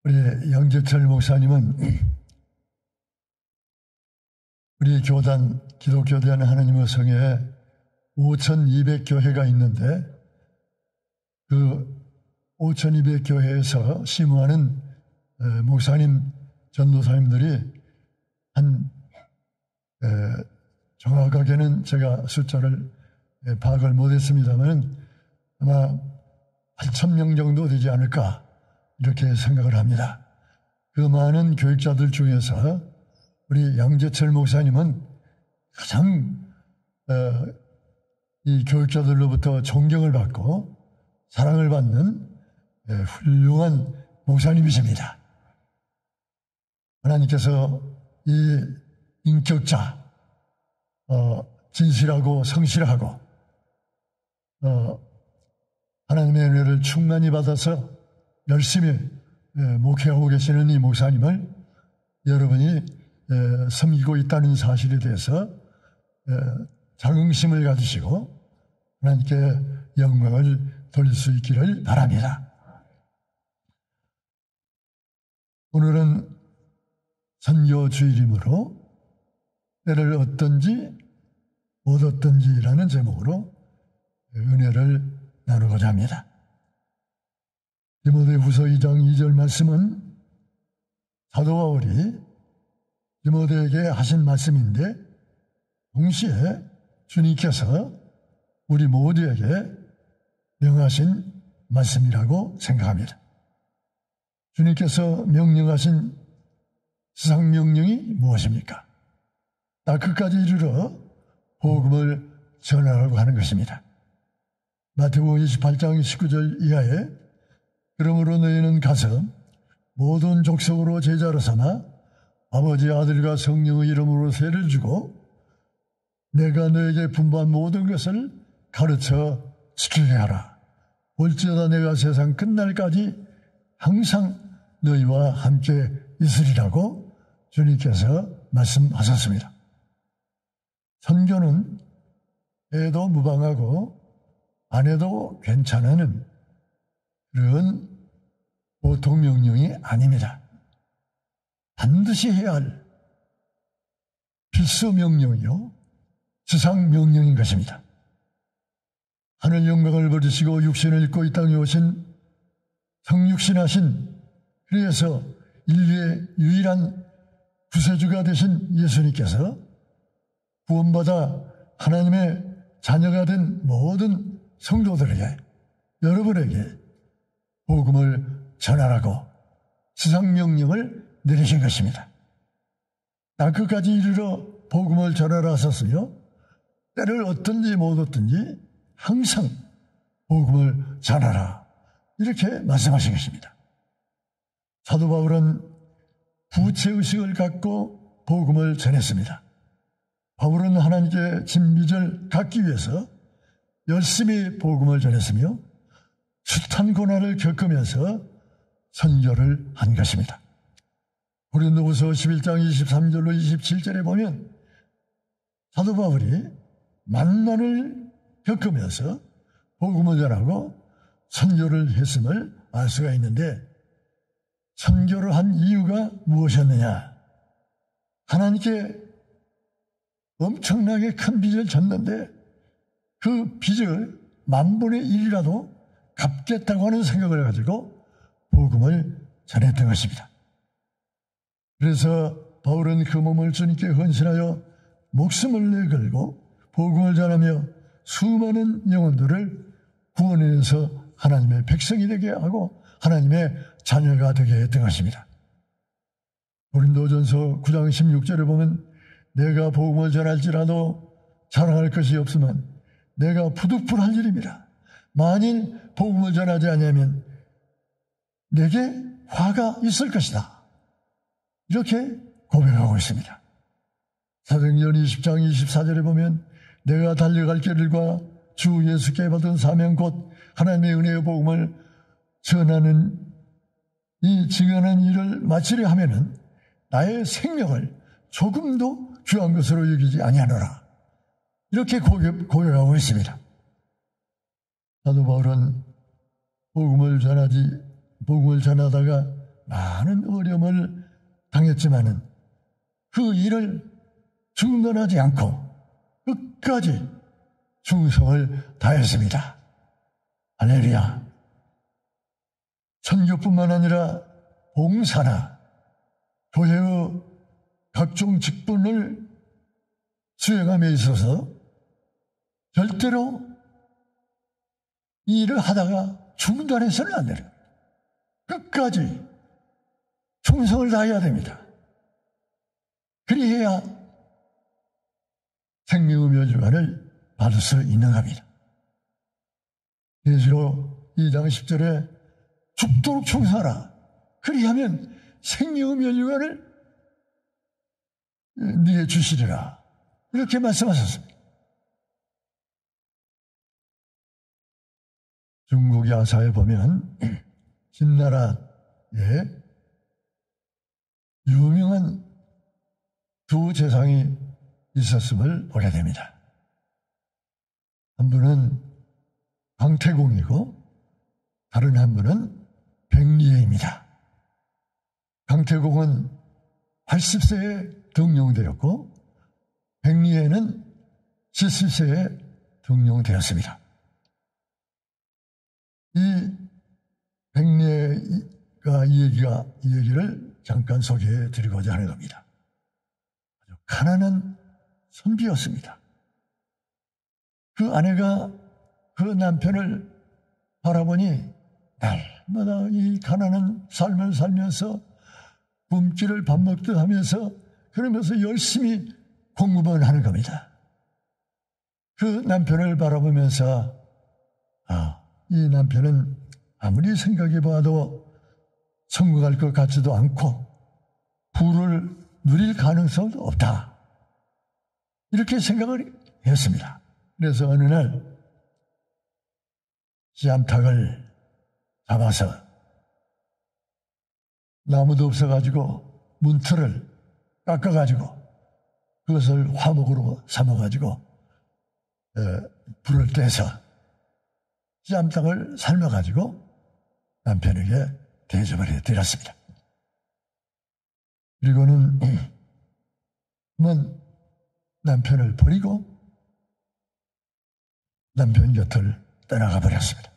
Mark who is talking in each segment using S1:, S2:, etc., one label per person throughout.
S1: 우리 양재철 목사님은 우리 교단, 기독교대한 하나님의 성회에 5,200교회가 있는데 그 5,200교회에서 심우하는 목사님, 전도사님들이 정확하게는 제가 숫자를 파악을 못했습니다만 아마 8,000명 정도 되지 않을까 이렇게 생각을 합니다. 그 많은 교육자들 중에서 우리 양재철 목사님은 가장 이 교육자들로부터 존경을 받고 사랑을 받는 훌륭한 목사님이십니다. 하나님께서 이 인격자, 진실하고 성실하고 하나님의 은혜를 충만히 받아서 열심히 목회하고 계시는 이 목사님을 여러분이 섬기고 있다는 사실에 대해서 자긍심을 가지시고 하나님께 영광을 돌릴 수 있기를 바랍니다. 오늘은 선교주일이므로 때를 얻든지 못 얻든지라는 제목으로 은혜를 나누고자 합니다. 디모데후서 2장 2절 말씀은 사도 바울이 디모데에게 하신 말씀인데 동시에 주님께서 우리 모두에게 명하신 말씀이라고 생각합니다. 주님께서 명령하신 지상명령이 무엇입니까? 나 끝까지 이르러 복음을 전하라고 하는 것입니다. 마태복음 28장 19절 이하에 그러므로 너희는 가서 모든 족속으로 제자로 삼아 아버지 아들과 성령의 이름으로 세를 주고 내가 너에게 분부한 모든 것을 가르쳐 지키게 하라. 볼지어다 내가 세상 끝날까지 항상 너희와 함께 있으리라고 주님께서 말씀하셨습니다. 선교는 해도 무방하고 안 해도 괜찮은 그런 보통 명령이 아닙니다. 반드시 해야 할 필수 명령이요 지상 명령인 것입니다. 하늘 영광을 버리시고 육신을 입고 이 땅에 오신 성육신하신 그래서 인류의 유일한 구세주가 되신 예수님께서 구원받아 하나님의 자녀가 된 모든 성도들에게 여러분에게 복음을 전하라고 지상명령을 내리신 것입니다. 나 끝까지 이르러 복음을 전하라 하셨으며 때를 얻든지 못 얻든지 항상 복음을 전하라 이렇게 말씀하신 것입니다. 사도 바울은 부채의식을 갖고 복음을 전했습니다. 바울은 하나님께 진미를 갖기 위해서 열심히 복음을 전했으며 숱한 고난을 겪으면서 선교를 한 것입니다. 고린도후서 11장 23절로 27절에 보면 사도 바울이 만난을 겪으면서 복음을 전하고 선교를 했음을 알 수가 있는데 선교를 한 이유가 무엇이었느냐? 하나님께 엄청나게 큰 빚을 졌는데 그 빚을 10,000분의 1이라도 갚겠다고 하는 생각을 가지고 복음을 전했던 것입니다. 그래서 바울은 그 몸을 주님께 헌신하여 목숨을 내걸고 복음을 전하며 수많은 영혼들을 구원해서 하나님의 백성이 되게 하고 하나님의 자녀가 되게 했던 것입니다. 고린도전서 9장 16절에 보면 내가 복음을 전할지라도 자랑할 것이 없으면 내가 부득불할 일입니다. 만일 복음을 전하지 않으면 내게 화가 있을 것이다. 이렇게 고백하고 있습니다. 사도행전 20장 24절에 보면 내가 달려갈 길과 주 예수께 받은 사명 곧 하나님의 은혜의 복음을 전하는 이 증언한 일을 마치려 하면은 나의 생명을 조금도 귀한 것으로 여기지 아니하노라. 이렇게 고백하고 있습니다. 사도 바울은 복음을 전하다가 많은 어려움을 당했지만은 그 일을 중단하지 않고 끝까지 충성을 다했습니다. 할렐루야. 선교뿐만 아니라 봉사나 교회의 각종 직분을 수행함에 있어서 절대로 이 일을 하다가 중단해서는 안 돼요. 끝까지 충성을 다해야 됩니다. 그리해야 생명의 멸류관을 받을 수 있는 겁니다. 예수로 2장 10절에 죽도록 충성하라. 그리하면 생명의 멸류관을 네게 주시리라. 이렇게 말씀하셨습니다. 중국 야사에 보면 진나라에 유명한 두 재상이 있었음을 보게 됩니다. 한 분은 강태공이고 다른 한 분은 백리해입니다. 강태공은 80세에 등용되었고 백리해는 70세에 등용되었습니다. 이 백리해가 이 얘기를 잠깐 소개해 드리고자 하는 겁니다. 아주 가난한 선비였습니다. 그 아내가 그 남편을 바라보니 날마다 이 가난한 삶을 살면서 굶기를 밥 먹듯 하면서 그러면서 열심히 공부만 하는 겁니다. 그 남편을 바라보면서 이 남편은 아무리 생각해봐도 성공할 것 같지도 않고 부를 누릴 가능성도 없다. 이렇게 생각을 했습니다. 그래서 어느 날 씨암탉을 잡아서 나무도 없어가지고 문틀을 깎아가지고 그것을 화목으로 삼아가지고 불을 떼서 씨암탉을 삶아가지고 남편에게 대접을 해드렸습니다. 그리고는 남편을 버리고 남편 곁을 떠나가 버렸습니다.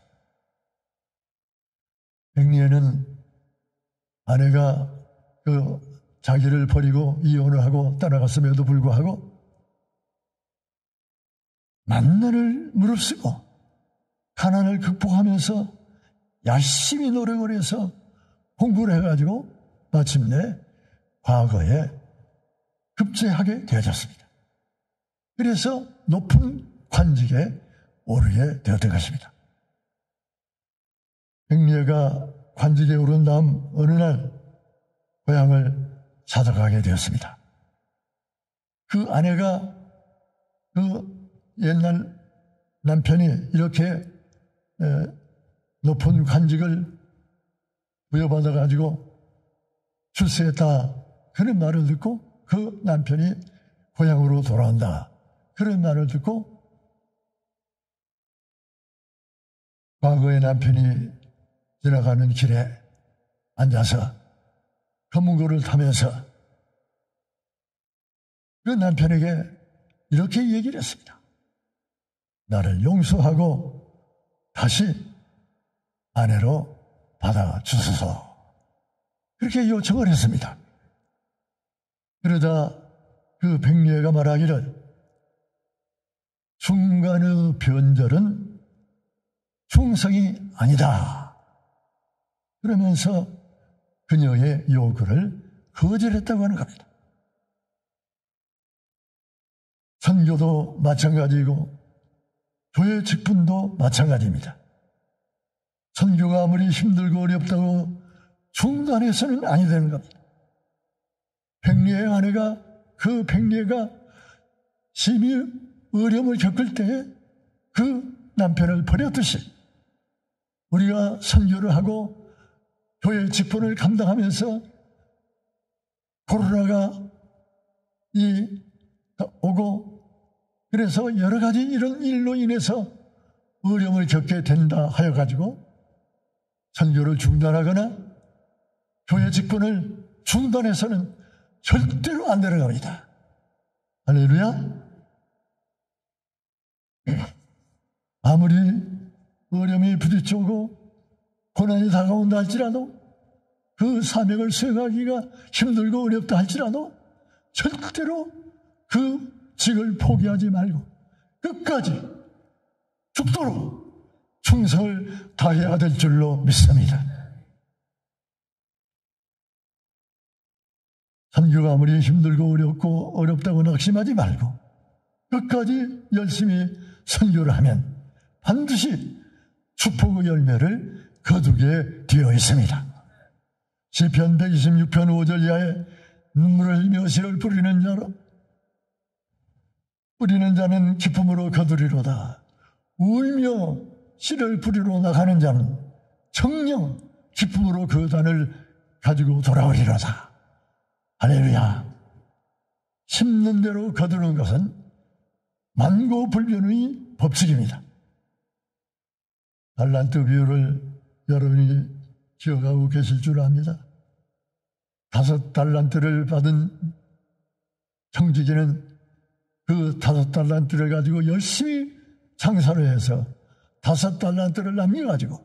S1: 백리해는 아내가 자기를 버리고 이혼을 하고 떠나갔음에도 불구하고 만난을 무릅쓰고 가난을 극복하면서 열심히 노력을 해서 공부를 해가지고 마침내 과거에 급제하게 되어졌습니다. 그래서 높은 관직에 오르게 되었던 것입니다. 백리해가 관직에 오른 다음 어느 날 고향을 찾아가게 되었습니다. 그 아내가 그 옛날 남편이 이렇게 높은 관직을 부여받아가지고 출세했다 그런 말을 듣고 그 남편이 고향으로 돌아온다 그런 말을 듣고 과거의 남편이 지나가는 길에 앉아서 검은고를 타면서 그 남편에게 이렇게 얘기를 했습니다. 나를 용서하고 다시 아내로 받아주소서. 그렇게 요청을 했습니다. 그러다 그 백리해가 말하기를 중간의 변절은 충성이 아니다. 그러면서 그녀의 요구를 거절했다고 하는 겁니다. 선교도 마찬가지이고 교회 직분도 마찬가지입니다. 선교가 아무리 힘들고 어렵다고 중단해서는 아니 되는 겁니다. 백리의 아내가 그 백리가 심히 어려움을 겪을 때에 그 남편을 버렸듯이 우리가 선교를 하고 교회 직분을 감당하면서 코로나가 오고 그래서 여러 가지 이런 일로 인해서 어려움을 겪게 된다 하여 가지고 선교를 중단하거나 교회 직분을 중단해서는 절대로 안 내려갑니다. 할렐루야. 아무리 어려움이 부딪혀오고 고난이 다가온다 할지라도 그 사명을 수행하기가 힘들고 어렵다 할지라도 절대로 그 직을 포기하지 말고 끝까지 죽도록 충성을 다해야 될 줄로 믿습니다. 선교가 아무리 힘들고 어렵다고 낙심하지 말고 끝까지 열심히 선교를 하면 반드시 축복의 열매를 거두게 되어 있습니다. 시편 126편 5절 이하에 눈물을 흘리며 씨를 뿌리는 자는 기쁨으로 거두리로다. 울며 씨를 뿌리러 나가는 자는 정녕 기쁨으로 그 단을 가지고 돌아오리로다. 할렐루야. 심는 대로 거두는 것은 만고불변의 법칙입니다. 달란트 비유를 여러분이 기억하고 계실 줄 압니다. 5달란트를 받은 청지기는 그 5달란트를 가지고 열심히 장사를 해서 5달란트를 남겨가지고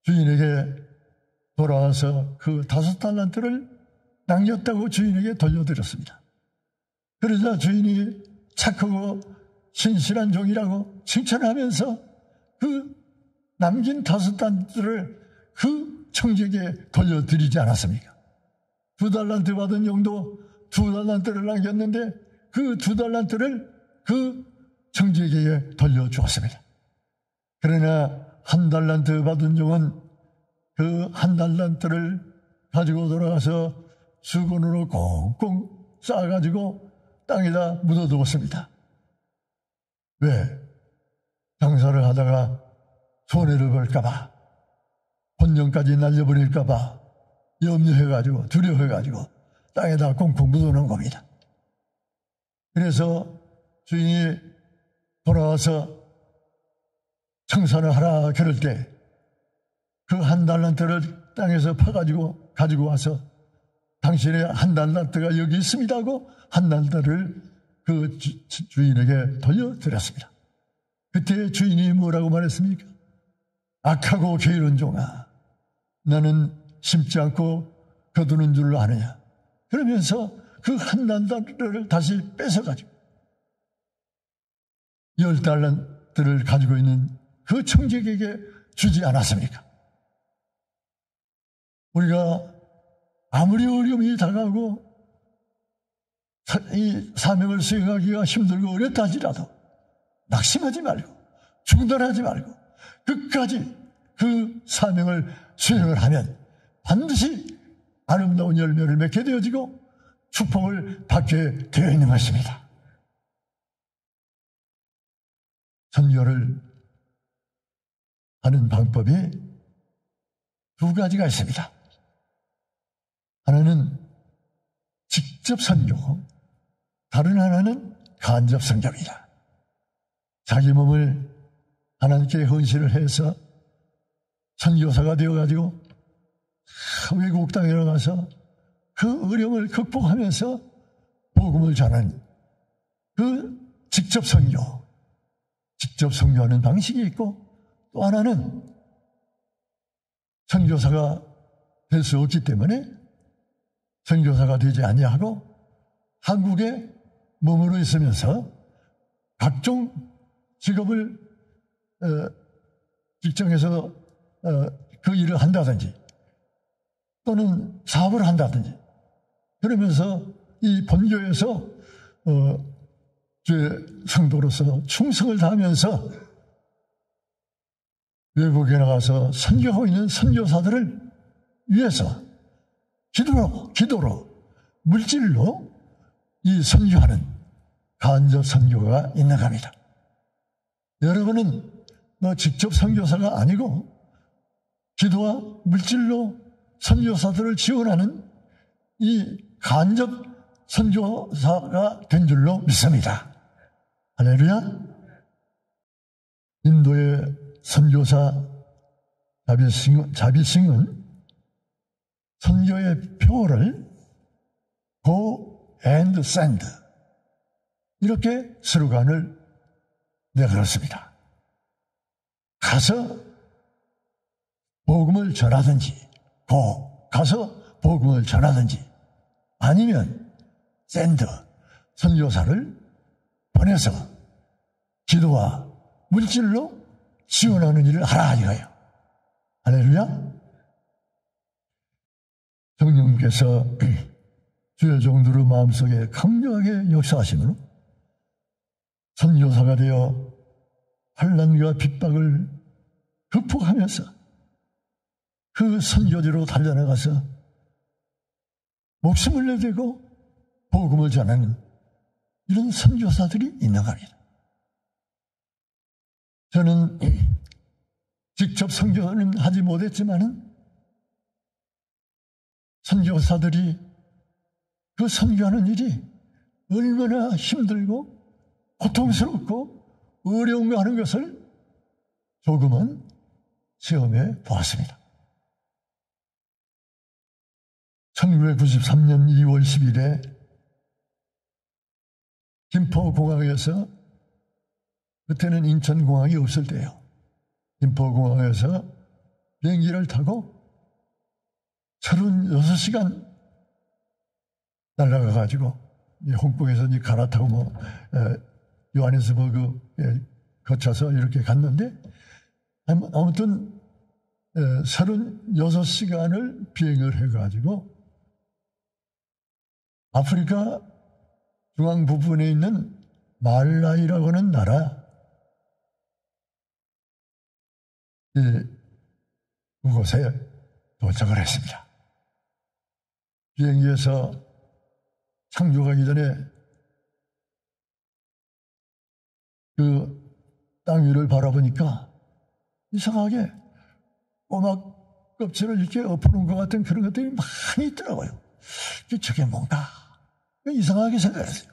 S1: 주인에게 돌아와서 그 5달란트를 남겼다고 주인에게 돌려드렸습니다. 그러자 주인이 착하고 신실한 종이라고 칭찬하면서 그 남긴 5달란트를 그 청지기에 돌려드리지 않았습니까? 2달란트 받은 종도 2달란트를 남겼는데 그 2달란트를 그 청지기에 돌려주었습니다. 그러나 1달란트 받은 종은 그 1달란트를 가지고 돌아가서 수건으로 꽁꽁 싸가지고 땅에다 묻어두었습니다. 왜? 장사를 하다가 손해를 볼까봐, 본전까지 날려버릴까봐 염려해가지고 두려워해가지고 땅에다 꽁꽁 묻어놓은 겁니다. 그래서 주인이 돌아와서 청산을 하라 그럴 때 그 1달란트를 땅에서 파가지고 가지고 와서 당신의 1달란트가 여기 있습니다 하고 1달란트를 그 주인에게 돌려드렸습니다. 그때 주인이 뭐라고 말했습니까? 악하고 게으른 종아, 나는 심지 않고 거두는 줄로 아느냐. 그러면서 그 1달란트를 다시 뺏어가지고 10달란트를 가지고 있는 그 청지기에게 주지 않았습니까? 우리가 아무리 어려움이 다가오고 이 사명을 수행하기가 힘들고 어렵다 할지라도 낙심하지 말고 중단하지 말고 끝까지 그 사명을 수행을 하면 반드시 아름다운 열매를 맺게 되어지고 축복을 받게 되어 있는 것입니다. 선교를 하는 방법이 2가지가 있습니다. 하나는 직접 선교고 다른 하나는 간접 선교입니다. 자기 몸을 하나님께 헌신을 해서 선교사가 되어가지고 외국 땅에 나가서 그 어려움을 극복하면서 복음을 전하는 그 직접 선교, 직접 선교하는 방식이 있고 또 하나는 선교사가 될 수 없기 때문에 선교사가 되지 아니하고 한국에 머물러 있으면서 각종 직업을 직장에서 그 일을 한다든지 또는 사업을 한다든지 그러면서 이 본교에서 주의 성도로서 충성을 다하면서 외국에 나가서 선교하고 있는 선교사들을 위해서 기도로 물질로 이 선교하는 간접 선교가 있는 겁니다. 여러분은 직접 선교사가 아니고 기도와 물질로 선교사들을 지원하는 이 간접 선교사가 된 줄로 믿습니다. 할렐루야. 인도의 선교사 자비싱은 선교의 표를 Go and Send 이렇게 스로건을 내걸었습니다. 가서 복음을 전하든지 가서 복음을 전하든지 아니면 send 선교사를 보내서 기도와 물질로 지원하는 일을 하라 이거예요. 할렐루야. 성령께서 주의 종들의 마음속에 강력하게 역사하심으로 선교사가 되어 환난과 핍박을 극복하면서 그 선교지로 달려나가서 목숨을 내대고 복음을 전하는 이런 선교사들이 있는 겁니다. 저는 직접 선교는 하지 못했지만은 선교사들이 그 선교하는 일이 얼마나 힘들고 고통스럽고 어려운가 하는 것을 조금은 체험해 보았습니다. 1993년 2월 10일에 김포공항에서, 그때는 인천공항이 없을 때예요. 김포공항에서 비행기를 타고 36시간 날아가가지고 홍콩에서 갈아타고 요하네스버그 거쳐서 이렇게 갔는데, 아무튼 36시간을 비행을 해가지고 아프리카 중앙 부분에 있는 말라이라고 하는 나라, 그곳에 도착을 했습니다. 비행기에서 착륙하기 전에 그 땅 위를 바라보니까 이상하게 꼬막 껍질을 이렇게 엎어놓은 것 같은 그런 것들이 많이 있더라고요. 저게 뭔가 이상하게 생각했어요.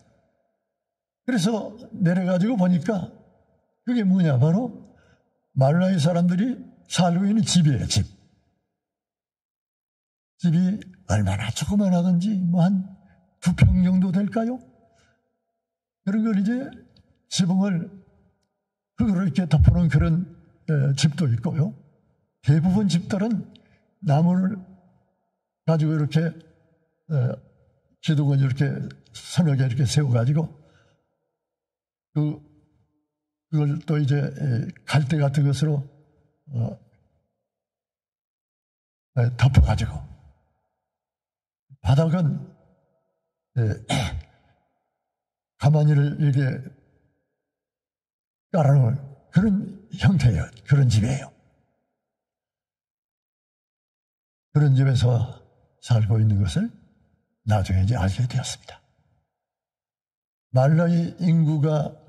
S1: 그래서 내려가지고 보니까 그게 뭐냐, 바로 말라이 사람들이 살고 있는 집이에요. 집이 얼마나 조그만하든지 한 2평 정도 될까요? 그런 걸 이제 지붕을 흙으로 이렇게 덮어놓은 그런 집도 있고요. 대부분 집들은 나무를 가지고 이렇게 기둥을 이렇게 서너 개 이렇게 세워가지고 그걸 또 이제 갈대 같은 것으로 덮어가지고 바닥은 가마니를 이렇게 깔아놓은 그런 형태예요. 그런 집이에요. 그런 집에서 살고 있는 것을 나중에 이제 알게 되었습니다. 말라이 인구가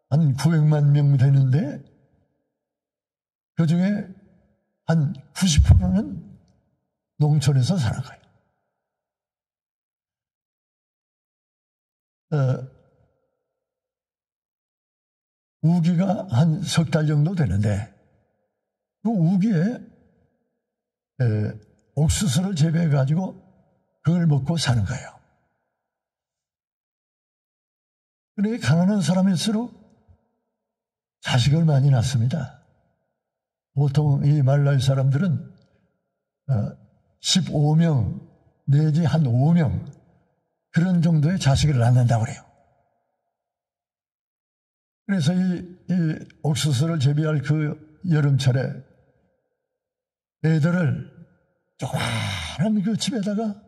S1: 한 900만 명 되는데 그 중에 한 90%는 농촌에서 사는 거예요. 우기가 한 3달 정도 되는데 그 우기에 옥수수를 재배해가지고 그걸 먹고 사는 거예요. 그러니까 가난한 사람일수록 자식을 많이 낳습니다. 보통 이 말라이 사람들은 15명 내지 한 5명 그런 정도의 자식을 낳는다고 그래요. 그래서 이 옥수수를 재배할 그 여름철에 애들을 조그마한 그 집에다가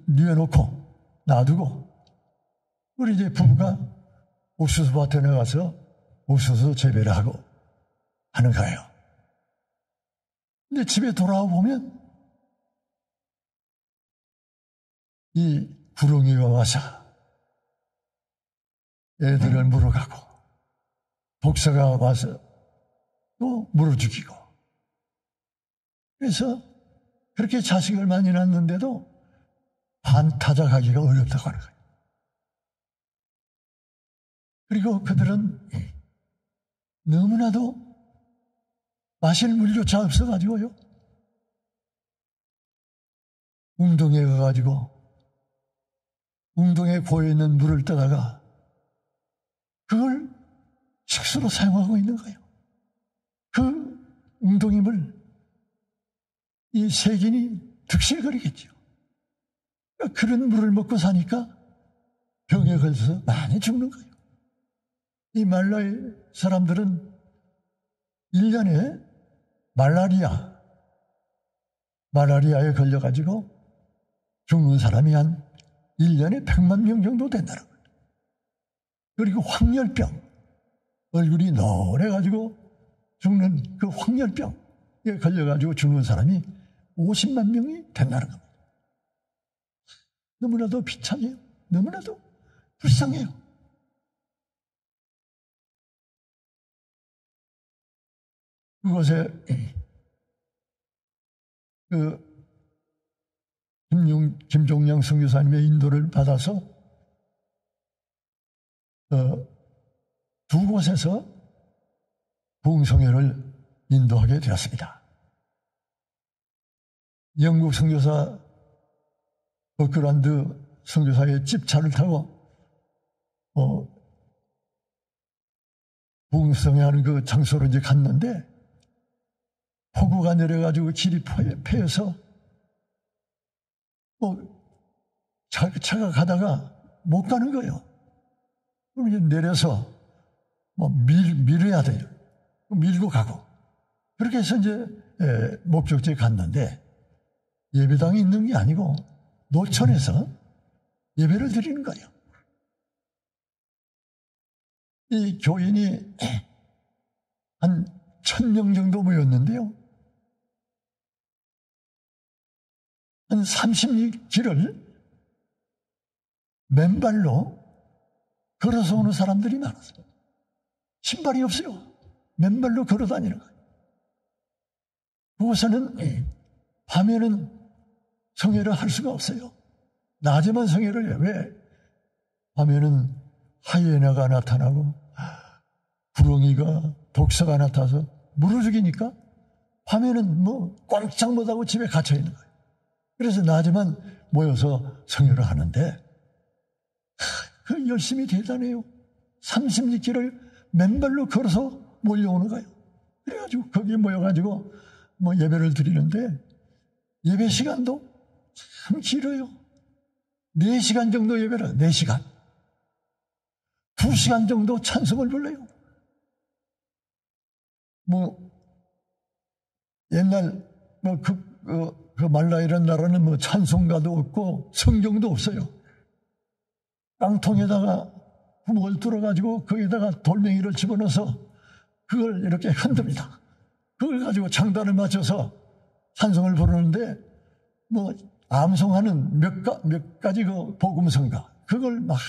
S1: 뉘어놓고 놔두고 우리 이제 부부가 옥수수 밭에 나가서 옥수수 재배를 하고 하는 거예요. 근데 집에 돌아와 보면 이 구렁이가 와서 애들을 물어가고 독사가 와서 또 물어 죽이고, 그래서 그렇게 자식을 많이 낳는데도 반타작하기가 어렵다고 하는 거예요. 그리고 그들은 너무나도 마실 물조차 없어가지고요. 웅동에 가가지고 웅동에 고여있는 물을 떠다가 그걸 식수로 사용하고 있는 거예요. 그 웅동임을 이 세균이 득실거리겠죠. 그러니까 그런 물을 먹고 사니까 병에 걸려서 많이 죽는 거예요. 이 말라의 사람들은 1년에 말라리아에 걸려가지고 죽는 사람이 한 1년에 100만 명 정도 된다는 거예요. 그리고 황열병, 얼굴이 노래가지고 죽는 그 황열병에 걸려가지고 죽는 사람이 50만 명이 된다는 겁니다. 너무나도 비참해요. 너무나도 불쌍해요. 그곳에 김종량 선교사님의 인도를 받아서 두 곳에서 부흥성회를 인도하게 되었습니다. 영국 선교사 버크란드 선교사의 집차를 타고 부흥성회하는 그 장소로 이제 갔는데 폭우가 내려가지고 길이 패여서 차가 가다가 못 가는 거예요. 그럼 이제 내려서 밀어야 돼요. 밀고 가고. 그렇게 해서 이제 목적지에 갔는데 예배당이 있는 게 아니고 노천에서 예배를 드리는 거예요. 이 교인이 한 1000명 정도 모였는데요. 한 30리길을 맨발로 걸어서 오는 사람들이 많았어요. 신발이 없어요. 맨발로 걸어 다니는 거예요. 그곳에는 밤에는 성회를 할 수가 없어요. 낮에만 성회를 해요. 왜? 밤에는 하이에나가 나타나고 구렁이가 독사가 나타나서 물어 죽이니까 밤에는 꼼짝 못하고 집에 갇혀 있는 거예요. 그래서 낮에만 모여서 성회를 하는데 그 열심히 대단해요. 30리길을 맨발로 걸어서 몰려오는 거예요. 그래가지고 거기에 모여가지고 예배를 드리는데 예배 시간도 참 길어요. 4시간 정도 예배를 4시간. 2시간 정도 찬송을 불러요. 옛날 그 말라이라는 나라는 찬송가도 없고 성경도 없어요. 깡통에다가 구멍을 뚫어가지고 거기다가 돌멩이를 집어넣어서 그걸 이렇게 흔듭니다. 그걸 가지고 장단을 맞춰서 찬송을 부르는데 암송하는 몇 가지 그 복음성가 그걸 막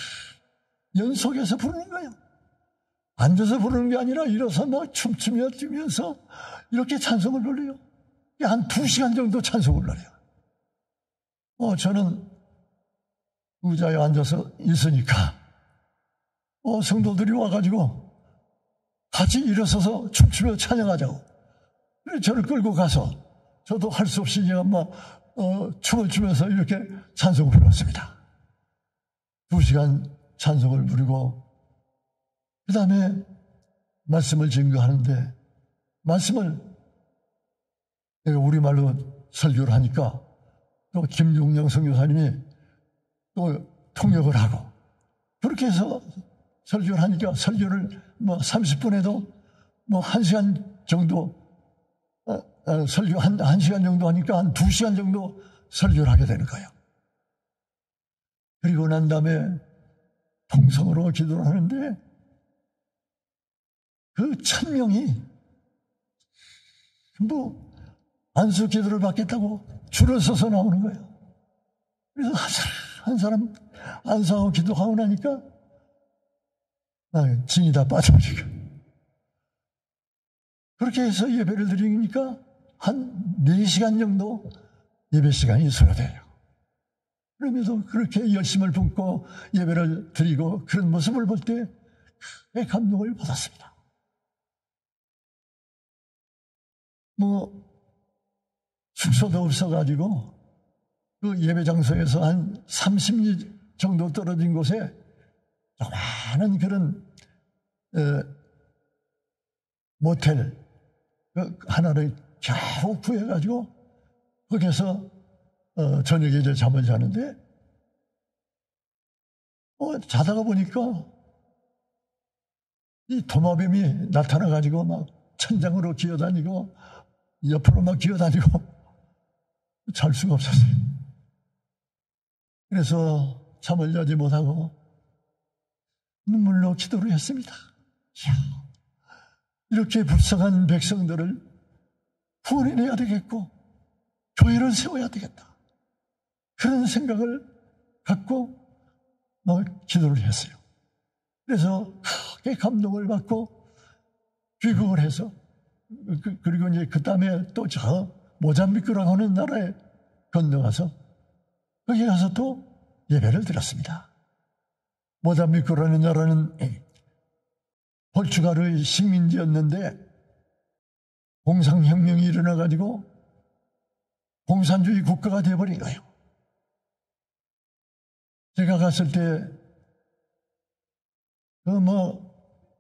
S1: 연속해서 부르는 거예요. 앉아서 부르는 게 아니라 일어서 막 춤추며 뛰면서 이렇게 찬송을 불러요. 한 2시간 정도 찬송을 불러요. 저는 의자에 앉아서 있으니까 성도들이 와가지고 같이 일어서서 춤추며 찬양하자고. 그래서 저를 끌고 가서 저도 할 수 없이 제가 춤을 추면서 이렇게 찬송을 불렀습니다. 2시간 찬송을 부르고 그 다음에 말씀을 증거하는데 말씀을 내가 우리말로 설교를 하니까 또 김종량 선교사님이 또 통역을 하고 그렇게 해서 설교를 하니까 설교를 30분에도 1시간 정도 설교 1시간 정도 하니까 한 2시간 정도 설교를 하게 되는 거예요. 그리고 난 다음에 통성으로 기도를 하는데 그 1000명이 안수 기도를 받겠다고 줄을 서서 나오는 거예요. 그래서 한 사람 안수하고 기도하고 나니까 진이 다 빠져버리고 그렇게 해서 예배를 드리니까 한 4시간 정도 예배 시간이 소요돼요. 그러면서 그렇게 열심을 붓고 예배를 드리고 그런 모습을 볼 때 크게 감동을 받았습니다. 숙소도 없어가지고 그 예배 장소에서 한 30리 정도 떨어진 곳에 많은 그런 모텔 하나를 겨우 구해가지고 거기서 저녁에 이제 잠을 자는데 자다가 보니까 이 도마뱀이 나타나가지고 막 천장으로 기어다니고 옆으로 막 기어다니고 잘 수가 없었어요. 그래서 잠을 자지 못하고 눈물로 기도를 했습니다. 이렇게 불쌍한 백성들을 구원해내야 되겠고 교회를 세워야 되겠다. 그런 생각을 갖고 막 기도를 했어요. 그래서 크게 감동을 받고 귀국을 해서 그리고 이제 그 다음에 또 저 모잠비크라고 하는 나라에 건너가서 거기 가서 또 예배를 드렸습니다. 모잠비크라는 나라는 포르투갈의 식민지였는데 공산혁명이 일어나가지고 공산주의 국가가 되어버린 거예요. 제가 갔을 때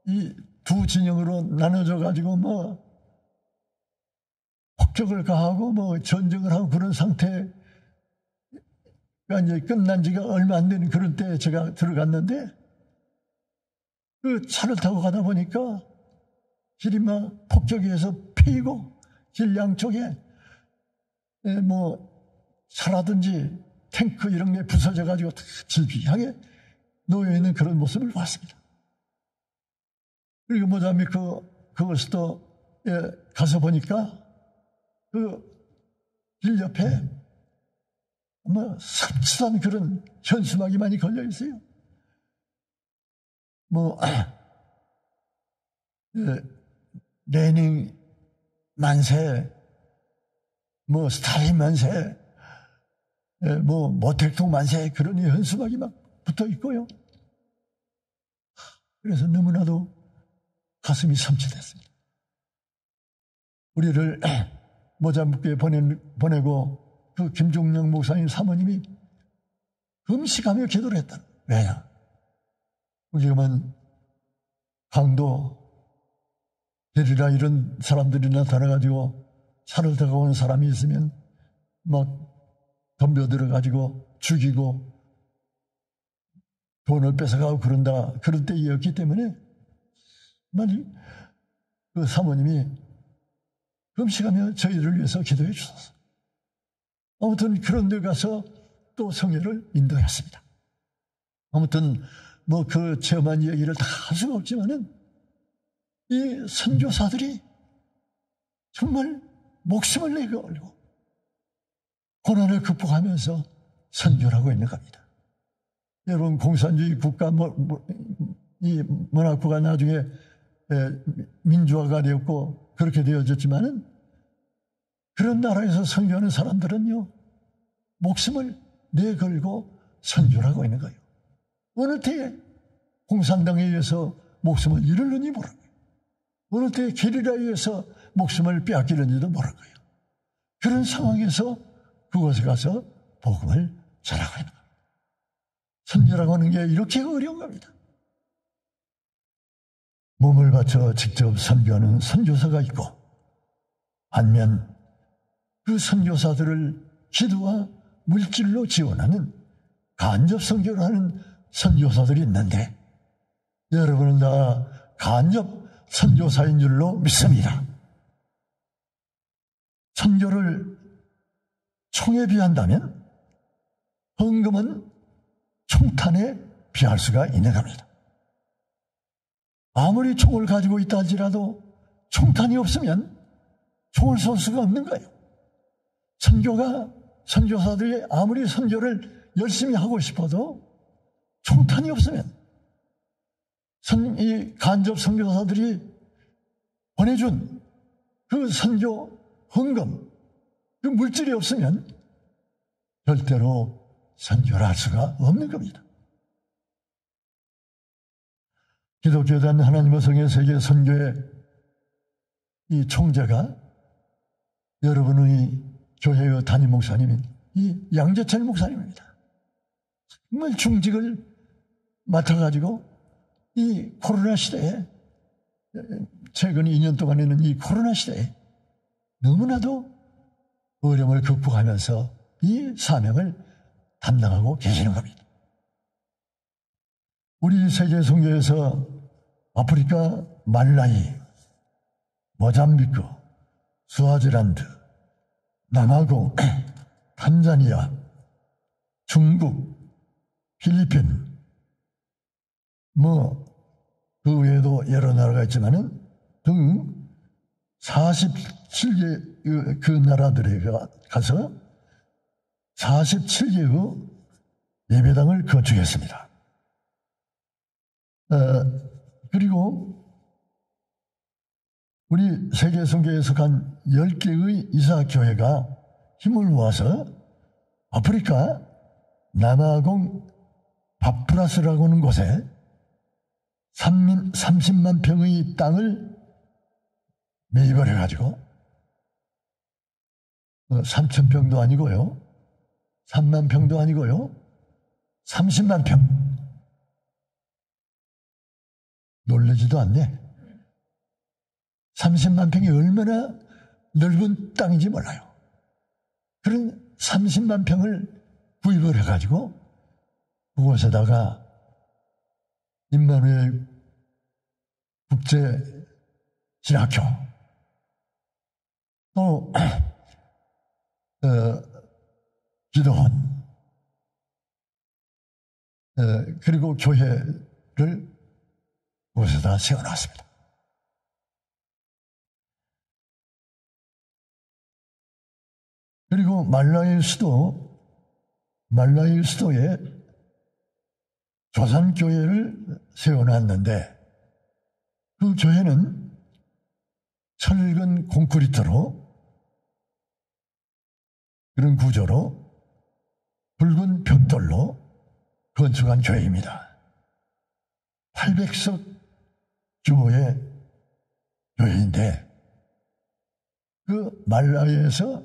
S1: 이 두 진영으로 나눠져가지고 폭격을 가하고 전쟁을 하고 그런 상태가 이제 끝난 지가 얼마 안 되는 그런 때에 제가 들어갔는데 그 차를 타고 가다 보니까 길이 막 폭격에 의해서 패이고 길 양쪽에 차라든지 탱크 이런 게 부서져가지고 질비하게 놓여있는 그런 모습을 봤습니다. 그리고 모잠비크 그것을 또 가서 보니까 그 길 옆에 섭섭한 그런 현수막이 많이 걸려 있어요. 레닌 만세, 스탈린 만세, 모택동 만세 그런 현수막이 막 붙어 있고요. 그래서 너무나도 가슴이 삼치됐습니다. 우리를 모잠비크에 보내고 그 김종영 목사님 사모님이 금식하며 기도를 했다. 왜냐? 우리가만 강도, 게리라 이런 사람들이 나타나가지고 차를 타고 오는 사람이 있으면 막 덤벼들어가지고 죽이고 돈을 뺏어가고 그런다. 그런 때였기 때문에 그 사모님이 금식하며 저희를 위해서 기도해 주셨어요. 아무튼 그런 데 가서 또 성회를 인도했습니다. 아무튼 그 체험한 얘기를 다 할 수가 없지만은 이 선교사들이 정말 목숨을 내걸고 고난을 극복하면서 선교를 하고 있는 겁니다. 여러분 공산주의 국가 이 모나코가 나중에 민주화가 되었고 그렇게 되어졌지만은 그런 나라에서 선교하는 사람들은요 목숨을 내걸고 선교를 하고 있는 거예요. 어느 때에 공산당에 의해서 목숨을 잃을는지 모르는 거예요. 어느 때에 게리라에 의해서 목숨을 빼앗기는지도 모르는 거예요. 그런 상황에서 그곳에 가서 복음을 전하고 있는 겁니다. 선교라고 하는 게 이렇게 어려운 겁니다. 몸을 바쳐 직접 선교하는 선교사가 있고 반면 그 선교사들을 기도와 물질로 지원하는 간접 선교를 하는 선교사들이 있는데 여러분은 다 간접 선교사인 줄로 믿습니다. 선교를 총에 비한다면 헌금은 총탄에 비할 수가 있는 겁니다. 아무리 총을 가지고 있다 할지라도 총탄이 없으면 총을 쏠 수가 없는 거예요. 선교사들이 아무리 선교를 열심히 하고 싶어도 총탄이 없으면 이 간접 선교사들이 보내준 그 선교 헌금, 그 물질이 없으면 절대로 선교를 할 수가 없는 겁니다. 기독교단 하나님의 성의 세계 선교의 이 총재가 여러분의 교회의 담임 목사님인 이 양재철 목사님입니다. 정말 중직을 맡아가지고 이 코로나 시대에, 최근 2년 동안에는 이 코로나 시대에 너무나도 어려움을 극복하면서 이 사명을 담당하고 계시는 겁니다. 우리 세계 선교에서 아프리카 말라위, 모잠비크, 스와지란드, 남아공, 탄자니아, 중국, 필리핀, 그 외에도 여러 나라가 있지만은 등 47개 그 나라들에 가서 47개의 예배당을 건축했습니다. 그리고 우리 세계선교에 속한 10개의 이사교회가 힘을 모아서 아프리카 남아공 바프라스라고 하는 곳에 30만 평의 땅을 매입을 해가지고 3천 평도 아니고요, 3만 평도 아니고요, 30만 평. 놀라지도 않네. 30만 평이 얼마나 넓은 땅인지 몰라요. 그런 30만 평을 구입을 해가지고 그곳에다가 임마누엘 국제신학교, 또 기도원, 그리고 교회를 그곳에다 세워놨습니다. 그리고 말라위 수도에 조산교회를 세워놨는데, 그 교회는 철근 콘크리트로 그런 구조로 붉은 벽돌로 건축한 교회입니다. 800석 규모의 교회인데, 그 말라위에서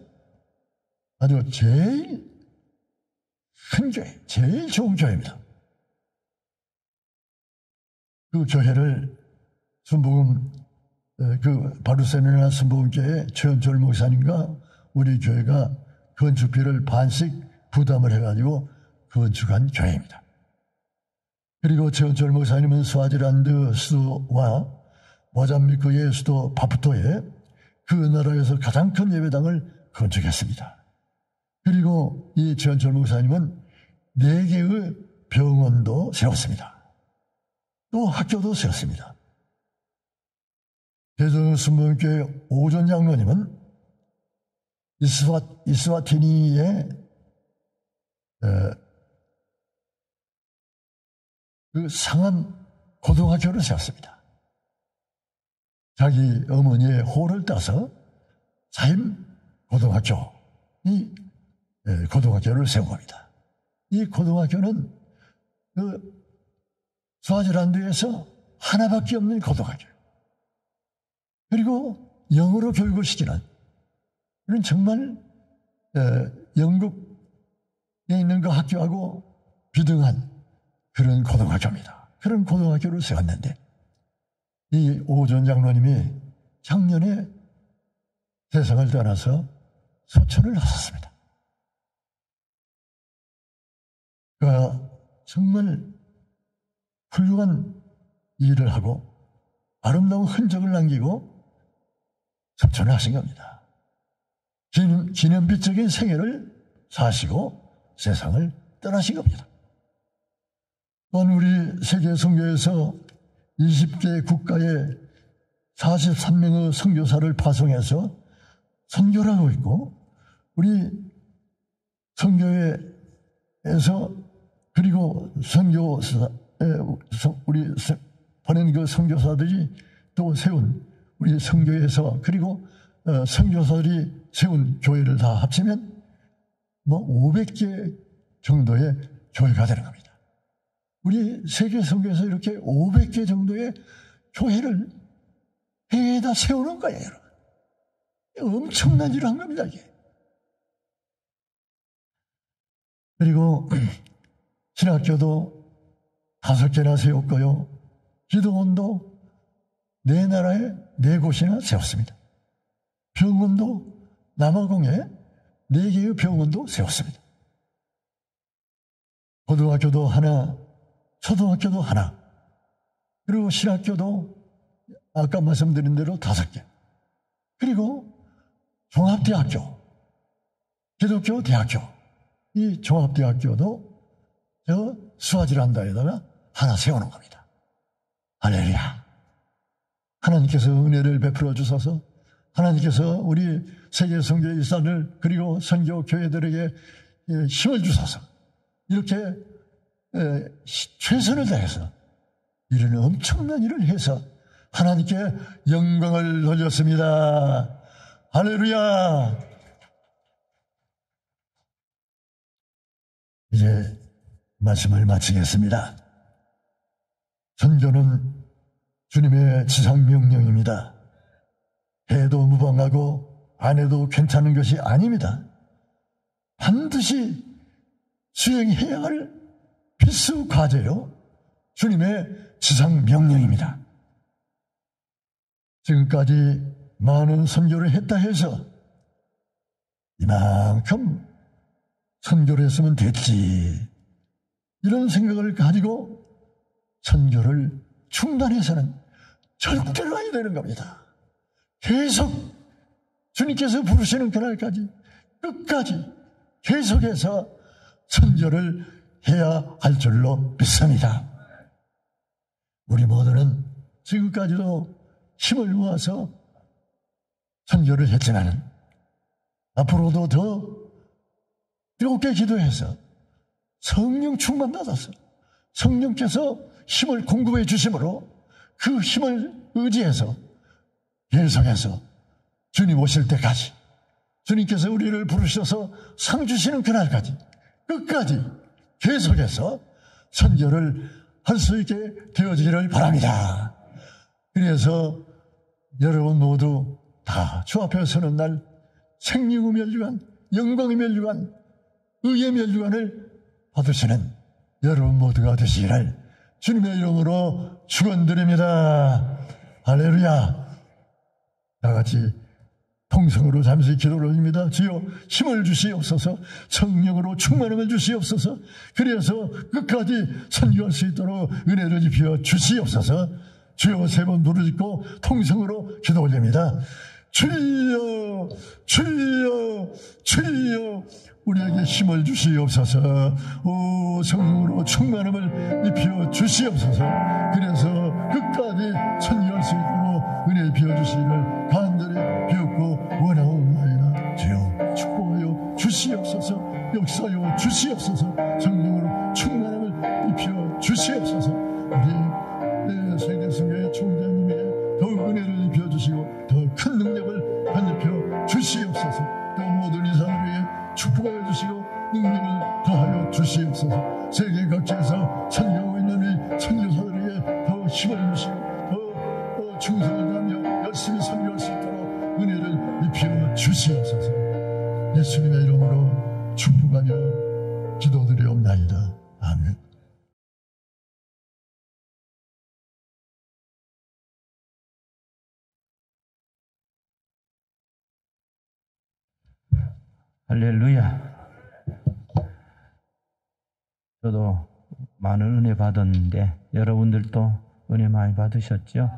S1: 아주 제일 큰 교회, 제일 좋은 교회입니다. 그 교회를 바르셀로나 순복음교회 최현철 목사님과 우리 교회가 건축비를 반씩 부담을 해가지고 건축한 교회입니다. 그리고 최현철 목사님은 스와지란드 수도와 모잠비크의 수도 바푸토에 그 나라에서 가장 큰 예배당을 건축했습니다. 그리고 이 최현철 목사님은 4개의 병원도 세웠습니다. 또 학교도 세웠습니다. 대전순복음교회 오전 장로님은 이스와티니의 그 상암 고등학교를 세웠습니다. 자기 어머니의 호를 따서 사임 고등학교, 이 고등학교를 세운 겁니다. 이 고등학교는 그 스와지란드에서 하나밖에 없는 고등학교, 그리고 영어로 교육을 시키는, 이런 정말 영국에 있는 그 학교하고 비등한 그런 고등학교입니다. 그런 고등학교를 세웠는데, 이 오전 장로님이 작년에 세상을 떠나서 소천을 하셨습니다. 그가 정말 훌륭한 일을 하고 아름다운 흔적을 남기고 소천을 하신 겁니다. 기념비적인 생애를 사시고 세상을 떠나신 겁니다. 또한 우리 세계 선교에서 20개 국가에 43명의 선교사를 파송해서 선교를 하고 있고, 우리 선교회에서, 그리고 우리 보낸 그 선교사들이 또 세운 우리 선교회에서, 그리고 선교사들이 세운 교회를 다 합치면 500개 정도의 교회가 되는 겁니다. 우리 세계 선교에서 이렇게 500개 정도의 교회를 해외에다 세우는 거예요, 여러분. 엄청난 일을 한 겁니다, 이게. 그리고 신학교도 5개나 세웠고요. 기도원도 4나라에 4곳이나 세웠습니다. 병원도 남아공에 4개의 병원도 세웠습니다. 고등학교도 하나, 초등학교도 하나, 그리고 신학교도 아까 말씀드린 대로 5개, 그리고 종합대학교, 기독교 대학교, 이 종합대학교도 저 스와지란다에다가 하나 세우는 겁니다. 할렐루야. 하나님께서 은혜를 베풀어 주셔서 하나님께서 우리 세계 선교 일사를 그리고 선교 교회들에게 힘을 주셔서 이렇게 최선을 다해서 이런 엄청난 일을 해서 하나님께 영광을 돌렸습니다. 할렐루야. 이제 말씀을 마치겠습니다. 선교는 주님의 지상명령입니다. 해도 무방하고 안 해도 괜찮은 것이 아닙니다. 반드시 수행해야 할 필수 과제요. 주님의 지상명령입니다. 지금까지 많은 선교를 했다 해서 이만큼 선교를 했으면 됐지, 이런 생각을 가지고 선교를 중단해서는 절대로 안 되는 겁니다. 계속 주님께서 부르시는 그날까지 끝까지 계속해서 선교를 해야 할 줄로 믿습니다. 우리 모두는 지금까지도 힘을 모아서 선교를 했지만 앞으로도 더 뜨겁게 기도해서 성령 충만 받아서 성령께서 힘을 공급해 주심으로 그 힘을 의지해서 계속해서 주님 오실 때까지, 주님께서 우리를 부르셔서 상 주시는 그날까지 끝까지 계속해서 선교를 할 수 있게 되어지기를 바랍니다. 그래서 여러분 모두 다 주 앞에 서는 날 생명의 멸류관, 영광의 멸류관, 의의 멸류관을 받으시는 여러분 모두가 되시기를 주님의 이름으로 축원드립니다. 할렐루야. 다 같이 통성으로 잠시 기도를 올립니다. 주여 힘을 주시옵소서, 성령으로 충만함을 주시옵소서, 그래서 끝까지 선교할 수 있도록 은혜를 입혀 주시옵소서. 주여 3번 부르짖고 통성으로 기도 올립니다. 주여 주여 주여 우리에게 힘을 주시옵소서. 오, 성령으로 충만함을 입혀 주시옵소서. 그래서 끝까지 선교할 수 있도록 은혜 입혀 주시기를 간절히 비옵고 원하옵나이다. 주여 축복하여 주시옵소서. 역사하여 주시옵소서. 성령으로 충만함을 입혀 주시옵소서. 우리 세계 선교의 총장님에게 더욱 은혜를 입혀 주시고 더 큰 능력을 반입혀 주시옵소서. 또 모든 이사들에게 축복하여 주시고 능력을 더하여 주시옵소서. 세계 각지에서 선교하고 있는 이 선교사들에게 더 힘을 주시고 더 충성을 다하며 열심히 선교할 수 있도록 은혜를 입혀 주시옵소서. 예수님의 이름으로 축복하며 기도드리옵나이다. 아멘.
S2: 할렐루야. 저도 많은 은혜 받았는데 여러분들도 은혜 많이 받으셨죠?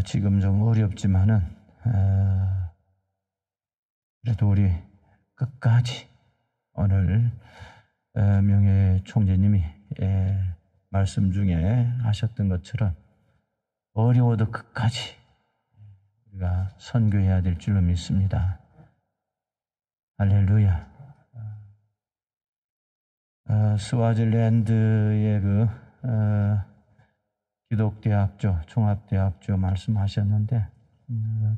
S2: 지금 좀 어렵지만은 그래도 우리 끝까지 오늘 명예 총재님이 말씀 중에 하셨던 것처럼 어려워도 끝까지 우리가 선교해야 될 줄로 믿습니다. 할렐루야. 스와질랜드의 기독대학교, 종합대학교 말씀하셨는데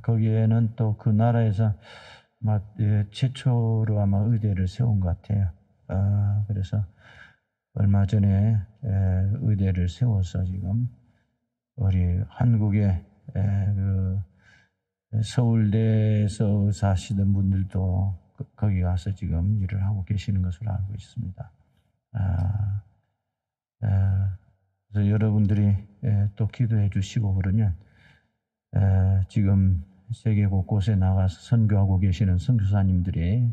S2: 거기에는 또 그 나라에서 최초로 아마 의대를 세운 것 같아요. 그래서 얼마 전에 의대를 세워서 지금 우리 한국의 서울대에서 의사 하시던 분들도 거기 가서 지금 일을 하고 계시는 것으로 알고 있습니다. 그래서 여러분들이 또 기도해 주시고 그러면 지금 세계 곳곳에 나가서 선교하고 계시는 선교사님들이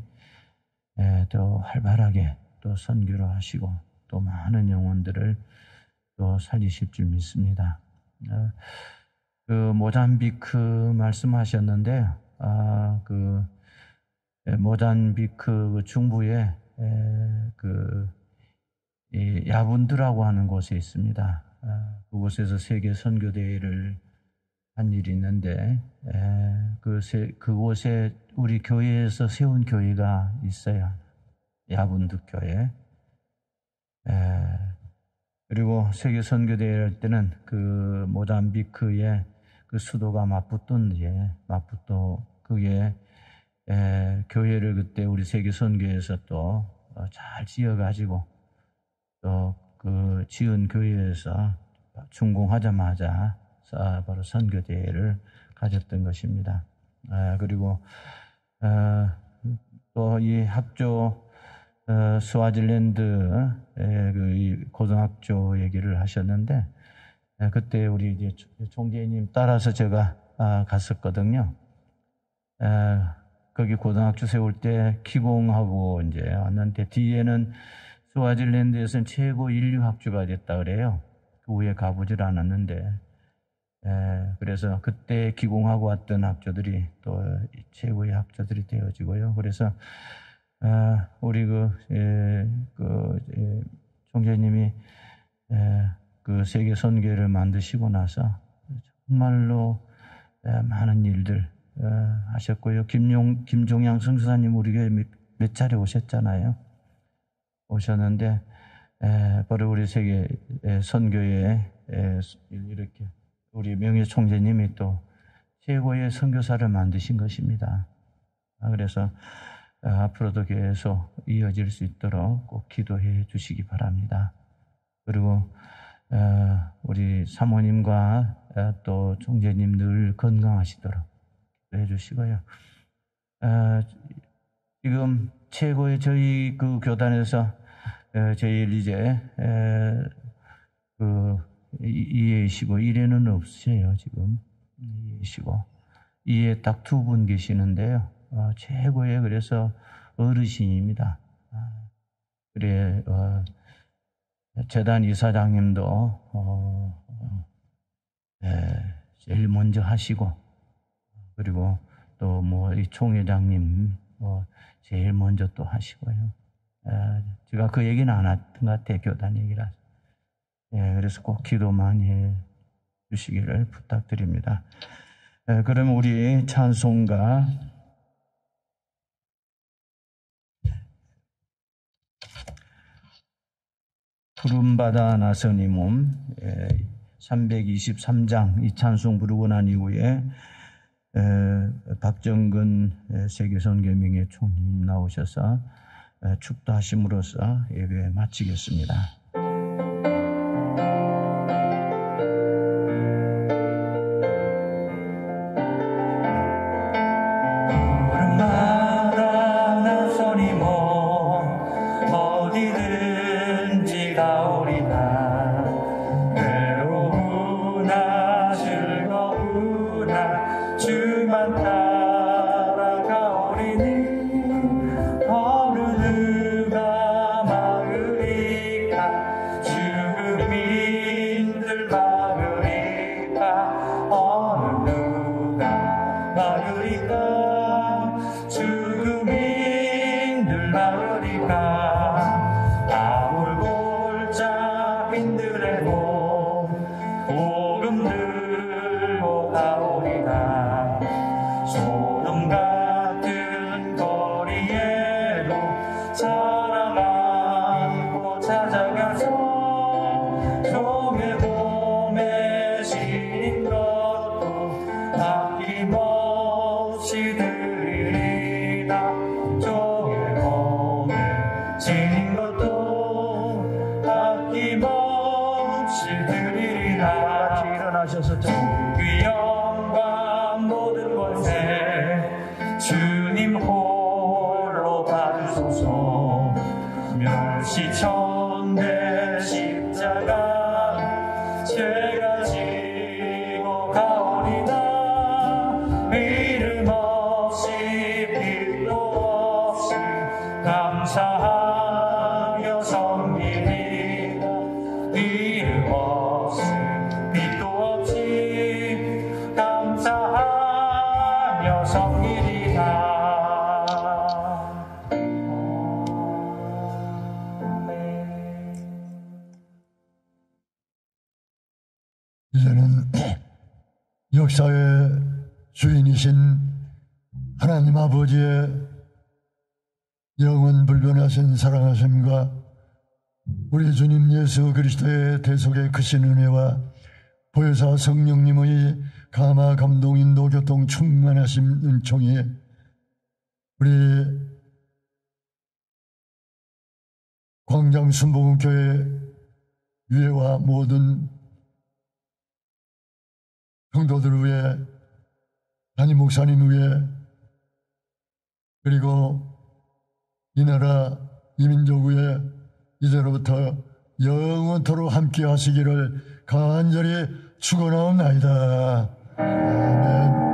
S2: 더 활발하게 또 선교를 하시고 또 많은 영혼들을 또 살리실 줄 믿습니다. 그 모잠비크 말씀하셨는데 그 모잠비크 중부에 그 야분드라고 하는 곳에 있습니다. 그곳에서 세계 선교 대회를 한 일이 있는데 그곳에 우리 교회에서 세운 교회가 있어요. 야분드 교회. 그리고 세계 선교 대회를 할 때는 그 모잠비크의 그 수도가 마푸토인데 마푸토 그게 교회를 그때 우리 세계 선교에서 또 잘 지어가지고 또 그 지은 교회에서 준공하자마자 바로 선교 대회를 가졌던 것입니다. 그리고 또 이 학교 스와질랜드 그 고등학교 얘기를 하셨는데 그때 우리 이제 총재님 따라서 제가 갔었거든요. 거기 고등학교 세울 때 기공하고 이제 왔는데 뒤에는 스와질랜드에서는 최고 인류 학교가 됐다 그래요. 그 후에 가보질 않았는데 그래서 그때 기공하고 왔던 학교들이 또 최고의 학교들이 되어지고요. 그래서 우리 총재님이 그 세계 선교회를 만드시고 나서 정말로 많은 일들 하셨고요. 김종양 선교사님 우리 교회 몇 차례 오셨잖아요. 오셨는데 바로 우리 세계 선교회에 이렇게 우리 명예 총재님이 또 최고의 선교사를 만드신 것입니다. 그래서 앞으로도 계속 이어질 수 있도록 꼭 기도해 주시기 바랍니다. 그리고 우리 사모님과 또 총재님 늘 건강하시도록 기도해 주시고요. 지금 최고의 저희 그 교단에서 제일 이제 그 이해이시고 이래는 없으세요. 지금 이해이시고 이해 딱 두 분 계시는데요. 최고의 그래서 어르신입니다. 그래 재단 이사장님도 제일 먼저 하시고 그리고 또 뭐 이 총회장님 제일 먼저 또 하시고요. 제가 그 얘기는 안 했던 것 같아요. 교단 얘기라서. 그래서 꼭 기도 많이 해 주시기를 부탁드립니다. 그럼 우리 찬송가 푸른바다 나선이 몸 323장 이 찬송 부르고 난 이후에 박정근 세계선교명예 총리님 나오셔서 축도하심으로써 예배 마치겠습니다. 푸른바다 나선이 몸 어디든지 가오리다 외로우나 즐거우나 주만 따라가오리니 어느 누가 막으리까
S1: 하나님 아버지의 영원 불변하신 사랑하심과 우리 주님 예수 그리스도의 대속의 크신 은혜와 보혜사 성령님의 감화 감동 인도 교통 충만하신 은총이 우리 광장 순복음교회 위에와 모든 성도들 위에, 담임 목사님 위에, 그리고 이 나라 이민족 위에 이제로부터 영원토록 함께 하시기를 간절히 축원하옵나이다. 아멘.